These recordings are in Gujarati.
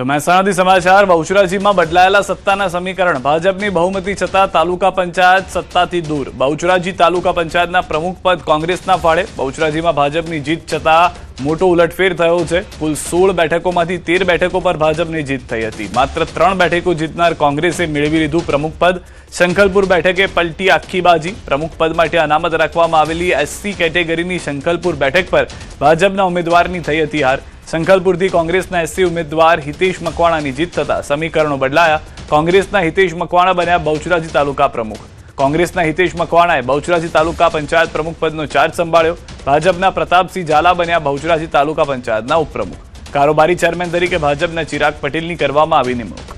તો મહેસાણાથી સમાચાર બહુચરાજીમાં બદલાયેલા સત્તાના સમીકરણ ભાજપની બહુમતી છતાં તાલુકા પંચાયત સત્તાથી દૂર બહુચરાજી તાલુકા પંચાયતના પ્રમુખ પદ કોંગ્રેસના ફાળે બહુચરાજીમાં ભાજપની જીત છતાં મોટો ઉલટફેર થયો છે કુલ 16 બેઠકોમાંથી 13 બેઠકો પર ભાજપની જીત થઈ હતી માત્ર 3 બેઠકો જીતનાર કોંગ્રેસે મેળવી લીધું પ્રમુખ પદ શંખલપુર બેઠકે પલટી આખી બાજી પ્રમુખ પદ માટે અનામત રાખવામાં આવેલી એસસી કેટેગરીની શંખલપુર બેઠક પર ભાજપના ઉમેદવારની થઈ હતી હાર શંખલપુરથી કોંગ્રેસના એસસી ઉમેદવાર હિતેશ મકવાણાની જીત થતા સમીકરણો બદલાયા કોંગ્રેસના હિતેશ મકવાણા બન્યા બહુચરાજી તાલુકા પ્રમુખ કોંગ્રેસના હિતેશ મકવાણાએ બહુચરાજી તાલુકા પંચાયત પ્રમુખ પદનો ચાર્જ સંભાળ્યો ભાજપના પ્રતાપસિંહ ઝાલા બન્યા બહુચરાજી તાલુકા પંચાયતના ઉપપ્રમુખ કારોબારી ચેરમેન તરીકે ભાજપના ચિરાગ પટેલની કરવામાં આવી નિમણૂક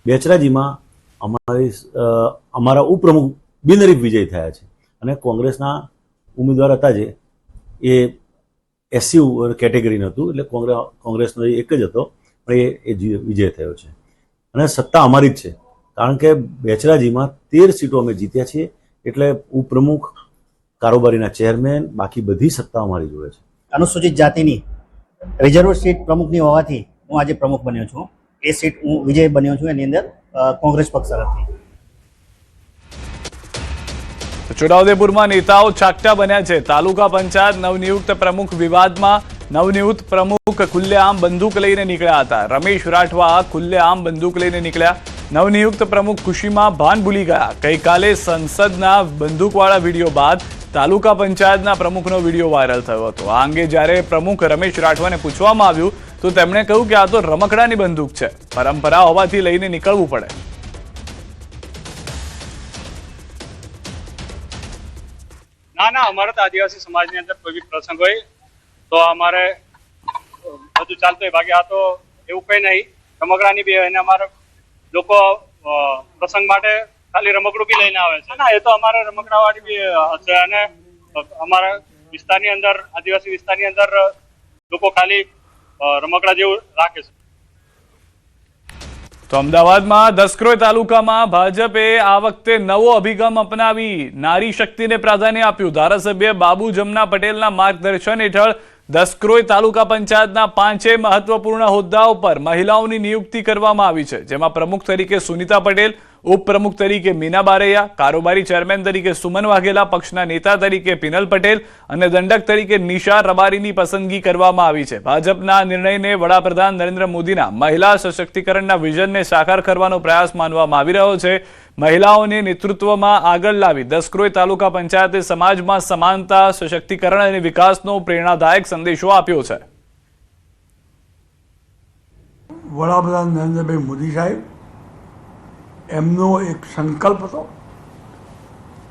બેચરાજીમાં અમારા ઉપપ્રમુખ બિનહરીફ વિજય થયા છે અને કોંગ્રેસના ઉમેદવાર હતા જે એ એસસી કેટેગરીનું હતું એટલે કોંગ્રેસનો એક જ હતો પણ એ વિજય થયો છે અને સત્તા અમારી જ છે કારણ કે બેચરાજીમાં 13 સીટો અમે જીત્યા છીએ એટલે ઉપપ્રમુખ કારોબારીના ચેરમેન બાકી બધી સત્તા અમારી જોડે છે અનુસૂચિત જાતિની રિઝર્વ સીટ પ્રમુખની હોવાથી હું આજે પ્રમુખ બન્યો છું એ સીટ હું વિજય બન્યો છું એની અંદર કોંગ્રેસ પક્ષ તરફથી છોટાઉદેપુરમાં નેતાઓ ચાકટા બન્યા છે તાલુકા પંચાયત નવનિયુક્ત પ્રમુખ વિવાદમાં નવનિયુક્ત પ્રમુખ ખુલ્લેઆમ બંદૂક લઈને નીકળ્યા હતા રમેશ રાઠવા ખુલ્લેઆમ બંદૂક લઈને નીકળ્યા નવનિયુક્ત પ્રમુખ ખુશીમાં ભાન ભૂલી ગયા ગઈકાલે સંસદના બંદૂકવાળા વિડીયો બાદ તાલુકા પંચાયતના પ્રમુખનો વિડીયો વાયરલ થયો હતો આ અંગે જ્યારે પ્રમુખ રમેશ રાઠવાને પૂછવામાં આવ્યું તો તેમણે કહ્યું કે આ તો રમકડાની બંદૂક છે પરંપરા હોવાથી લઈને નીકળવું પડે ના અમારે તો આદિવાસી સમાજની અંદર કોઈ બી પ્રસંગ હોય તો અમારે બધું ચાલતું હોય બાકી આ તો એવું કઈ નહીં રમકડાની બી અને અમારે લોકો પ્રસંગ માટે ખાલી રમકડું બી લઈને આવે છે ના એ તો અમારે રમકડાવાળી બી હશે અને અમારા વિસ્તારની અંદર આદિવાસી વિસ્તારની અંદર લોકો ખાલી રમકડા જેવું રાખે છે તો અમદાવાદમાં દસક્રોઈ તાલુકામાં ભાજપે આ વખતે નવો અભિગમ અપનાવી નારી શક્તિને પ્રાધાન્ય આપ્યું ધારાસભ્ય બાબુ જમના પટેલના માર્ગદર્શન હેઠળ દસક્રોઈ તાલુકા પંચાયતના 5 મહત્વપૂર્ણ હોદ્દાઓ પર મહિલાઓની નિયુક્તિ કરવામાં આવી છે જેમાં પ્રમુખ તરીકે સુનીતા પટેલ ઉપપ્રમુખ તરીકે મીના બારૈયા કારોબારી ચેરમેન તરીકે સુમન વાઘેલા પક્ષના નેતા તરીકે પિનલ પટેલ અને દંડક તરીકે નિશા રબારીની પસંદગી કરવામાં આવી છે ભાજપના નિર્ણયને વડાપ્રધાન નરેન્દ્ર મોદીના મહિલા સશક્તિકરણના વિઝનને સાકાર કરવાનો પ્રયાસ માનવામાં આવી રહ્યો છે મહિલાઓને નેતૃત્વમાં આગળ લાવી દસક્રોઈ તાલુકા પંચાયતે સમાજમાં સમાનતા સશક્તિકરણ અને વિકાસનો પ્રેરણાદાયક સંદેશો આપ્યો છે વડાપ્રધાન નરેન્દ્રભાઈ મોદી સાહેબ એમનો એક સંકલ્પ હતો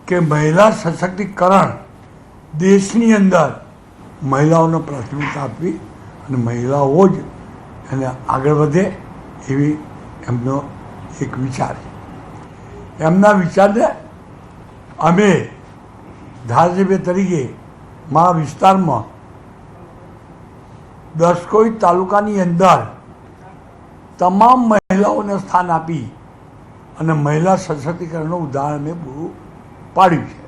કે મહિલા સશક્તિકરણ દેશની અંદર મહિલાઓને પ્રાથમિકતા આપવી અને મહિલાઓ જ એને આગળ વધે એવી એમનો એક વિચાર છે એમના વિચારને અમે ધારાસભ્ય તરીકે મારા વિસ્તારમાં દસક્રોઈ તાલુકાની અંદર તમામ મહિલાઓને સ્થાન આપી અને મહિલા સશક્તિકરણનું ઉદાહરણ મેં પૂરું પાડ્યું છે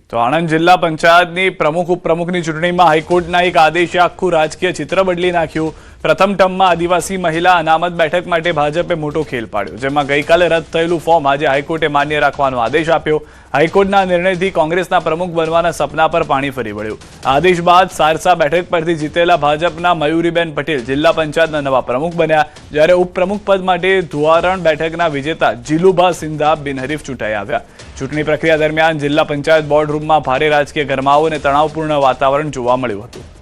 તો આણંદ જિલ્લા પંચાયતની પ્રમુખ ઉપપ્રમુખની ચૂંટણીમાં હાઈકોર્ટના એક આદેશે આખું રાજકીય ચિત્ર બદલી નાખ્યું પ્રથમ ટર્મમાં આદિવાસી મહિલા અનામત બેઠક માટે ભાજપે મોટો ખેલ પાડ્યો જેમાં ગઈકાલે રદ થયેલું ફોર્મ આજે હાઈકોર્ટે માન્ય રાખવાનો આદેશ આપ્યો હાઈકોર્ટના નિર્ણયથી કોંગ્રેસના પ્રમુખ બનવાના સપના પર પાણી ફરી વળ્યું આદેશ બાદ સારસા બેઠક પરથી જીતેલા ભાજપના મયુરીબેન પટેલ જિલ્લા પંચાયતના નવા પ્રમુખ બન્યા જ્યારે ઉપપ્રમુખ પદ માટે ધુવારણ બેઠકના વિજેતા જીલુભા સિંધા બિનહરીફ ચૂંટાઈ આવ્યા ચૂંટણી પ્રક્રિયા દરમિયાન જિલ્લા પંચાયત બોર્ડ રૂમમાં ભારે રાજકીય ગરમાવો અને તણાવપૂર્ણ વાતાવરણ જોવા મળ્યું હતું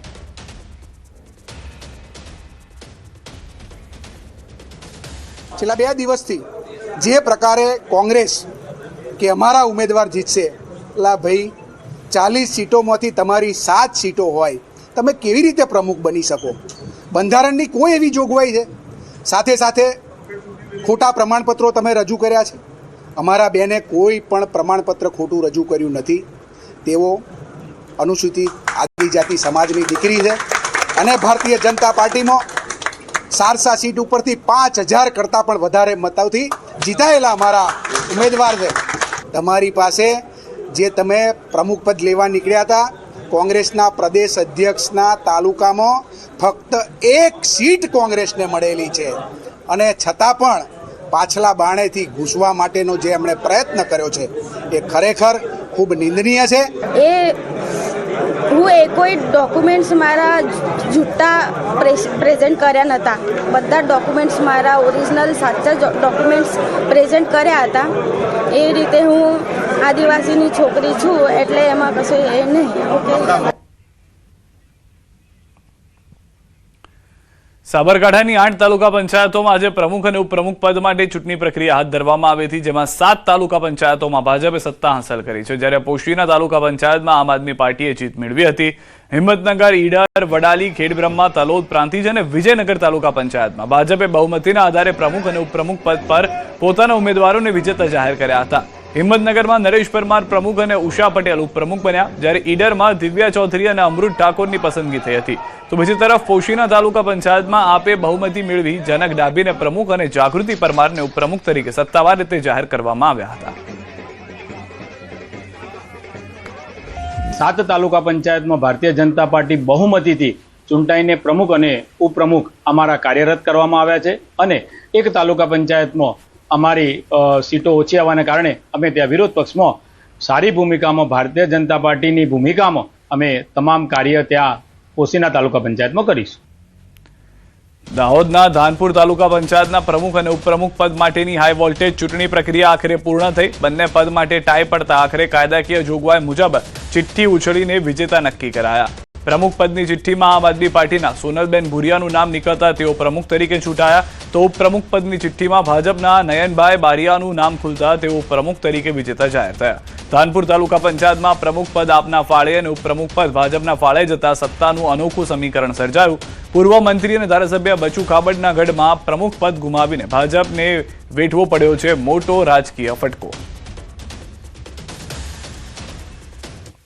છેલ્લા 2 દિવસથી જે પ્રકારે કોંગ્રેસ કે અમારા ઉમેદવાર જીતશે લા ભાઈ 40 સીટોમાંથી તમારી 7 સીટો હોય તમે કેવી રીતે પ્રમુખ બની શકો બંધારણની કોઈ એવી જોગવાઈ છે સાથે સાથે ખોટા પ્રમાણપત્રો તમે રજૂ કર્યા છે અમારા બેને કોઈ પણ પ્રમાણપત્ર ખોટું રજૂ કર્યું નથી તેઓ અનુસૂચિત આદિજાતિ સમાજની દીકરી છે અને ભારતીય જનતા પાર્ટીમાં સારસા સીટ ઉપરથી 5000 કરતાં પણ વધારે મતોથી જીતાયેલા અમારા ઉમેદવાર છે તમારી પાસે જે તમે પ્રમુખ પદ લેવા નીકળ્યા હતા કોંગ્રેસના પ્રદેશ અધ્યક્ષના તાલુકામાં ફક્ત 1 સીટ કોંગ્રેસને મળેલી છે અને છતાં પણ પાછલા બાણેથી ઘૂસવા માટેનો જે એમણે પ્રયત્ન કર્યો છે એ ખરેખર ખૂબ નિંદનીય છે. હું કોઈ ડોક્યુમેન્ટ્સ મારા જૂઠા પ્રેઝન્ટ કર્યા નહોતા. બધા ડોક્યુમેન્ટ્સ મારા ઓરિજિનલ સાચા ડોક્યુમેન્ટ્સ પ્રેઝન્ટ કર્યા હતા. એ રીતે હું આદિવાસીની છોકરી છું એટલે એમાં કશું એ નહીં. ઓકે. સાબરકાંઠાની 8 તાલુકા પંચાયતોમાં આજે પ્રમુખ અને ઉપપ્રમુખ પદ માટે ચૂંટણી પ્રક્રિયા હાથ ધરવામાં આવી હતી, જેમાં 7 તાલુકા પંચાયતોમાં ભાજપે સત્તા હાંસલ કરી છે, જ્યારે પોશીના તાલુકા પંચાયતમાં આમ આદમી પાર્ટીએ જીત મેળવી હતી. હિંમતનગર, ઈડર, વડાલી, ખેડબ્રહ્મા, તલોદ, પ્રાંતિજ અને વિજયનગર તાલુકા પંચાયતમાં ભાજપે બહુમતીના આધારે પ્રમુખ અને ઉપપ્રમુખ પદ પર પોતાના ઉમેદવારોને વિજેતા જાહેર કર્યા હતા. હિંમતનગરમાં નરેશ પરમાર પ્રમુખ અને ઉષા પટેલ ઉપપ્રમુખ બન્યા, જ્યારે ઈડરમાં દિવ્યા ચૌધરી અને અમૃત ઠાકોરની પસંદગી થઈ હતી. તો બીજી તરફ પોશીના તાલુકા પંચાયતમાં આપે બહુમતી મેળવી જનક ડાભીને પ્રમુખ અને જાગૃતિ પરમારને ઉપપ્રમુખ તરીકે સત્તાવાર રીતે જાહેર કરવામાં આવ્યા હતા. 7 તાલુકા પંચાયતમાં ભારતીય જનતા પાર્ટી બહુમતીથી ચૂંટાઈને પ્રમુખ અને ઉપપ્રમુખ અમારા કાર્યરત કરવામાં આવ્યા છે અને 1 તાલુકા પંચાયતમાં અમારી સીટો ઓછી આવવાને કારણે અમે ત્યાં વિરોધ પક્ષમાં સારી ભૂમિકામાં ભારતીય જનતા પાર્ટીની ભૂમિકામાં અમે તમામ કાર્ય ત્યાં પોશીના તાલુકા પંચાયતમાં કરીશું. દાહોદના ધાનપુર તાલુકા પંચાયતના પ્રમુખ અને ઉપપ્રમુખ પદ માટેની હાઈ વોલ્ટેજ ચૂંટણી પ્રક્રિયા આખરે પૂર્ણ થઈ. બંને પદ માટે ટાઈ પડતા આખરે કાયદાકીય જોગવાઈ મુજબ ચિઠ્ઠી ઉછળીને વિજેતા નક્કી કરાયા. પ્રમુખ પદની ચિઠ્ઠીમાં આમ આદમી પાર્ટીના સોનલબેન ભુરિયાનું નામ નીકળતા તેઓ પ્રમુખ તરીકે ચૂંટાયા, તો ઉપપ્રમુખ પદની ચિઠ્ઠીમાં ભાજપના નયનભાઈ બારિયાનું નામ ખુલતા તેઓ પ્રમુખ તરીકે વિજેતા જાહેર થયા. ધાનપુર તાલુકા પંચાયતમાં પ્રમુખ પદ આપના ફાળે અને ઉપપ્રમુખ પદ ભાજપના ફાળે જતા સત્તાનું અનોખું સમીકરણ સર્જાયું. પૂર્વ મંત્રી અને ધારાસભ્ય બચુ ખાબડના ગઢમાં પ્રમુખ પદ ગુમાવીને ભાજપને વેઠવો પડ્યો છે મોટો રાજકીય ફટકો.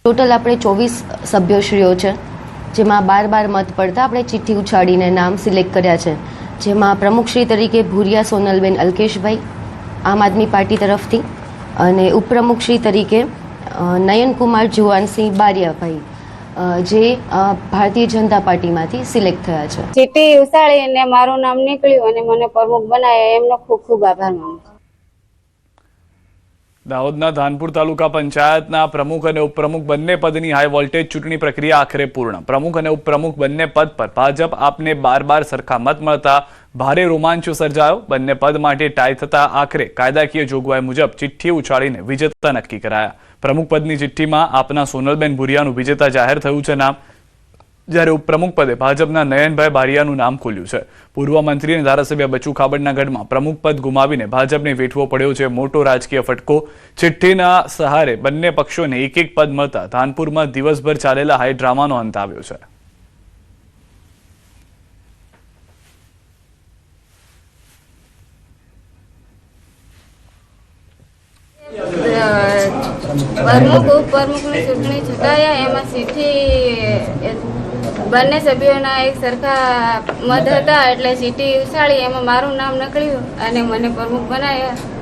ટોટલ આપણે 24 સભ્યશ્રીઓ છે, જેમાં 12 મત પડતા આપણે ચિઠ્ઠી ઉછાળીને નામ સિલેક્ટ કર્યા છે, જેમાં પ્રમુખશ્રી તરીકે ભુરિયા સોનલબેન અલ્કેશભાઈ આમ આદમી પાર્ટી તરફથી અને ઉપપ્રમુખશ્રી તરીકે નયનકુમાર જુવાનસિંહ બારિયાભાઈ જે ભારતીય જનતા પાર્ટીમાંથી સિલેક્ટ થયા છે. ચિઠ્ઠી ઉછાળીને મારું નામ નીકળ્યું અને મને પ્રમુખ બનાવ્યા, એમનો ખૂબ ખૂબ આભાર માનું છું. દાહોદના ધાનપુર તાલુકા પંચાયતના પ્રમુખ અને ઉપપ્રમુખ બંને પદની હાઈ વોલ્ટેજ ચૂંટણી પ્રક્રિયા આખરે પૂર્ણ. પ્રમુખ અને ઉપપ્રમુખ બંને પદ પર ભાજપ આપને 12 સરખા મત મળતા ભારે રોમાંચ સર્જાયો. બંને પદ માટે ટાઈ થતા આખરે કાયદાકીય જોગવાઈ મુજબ ચિઠ્ઠી ઉછાળીને વિજેતા નક્કી કરાયા. પ્રમુખ પદની ચિઠ્ઠીમાં આપના સોનલબેન ભુરિયાનું વિજેતા જાહેર થયું છે નામ, જ્યારે ઉપપ્રમુખ પદે ભાજપના નયનભાઈ બારિયાનું નામ ખુલ્યું છે. પૂર્વ મંત્રી અને ધારાસભ્ય બચુ ખાબડના ગઢમાં પ્રમુખ પદ ગુમાવીને ભાજપને વેઠવો પડ્યો છે મોટો રાજકીય ફટકો. ચિઠ્ઠીના સહારે બંને પક્ષોને એક પદ મળતા ધાનપુરમાં દિવસભર ચાલેલા હાઈ ડ્રામાનો અંત આવ્યો છે. પ્રમુખ ઉપપ્રમુખની ચૂંટણી ચૂંટાયા, એમાં ચિઠ્ઠી બંને સભ્યોના એક સરખા મત હતા એટલે ચીઠી ઉછાળી એમાં મારું નામ નીકળ્યું અને મને પ્રમુખ બનાવ્યા.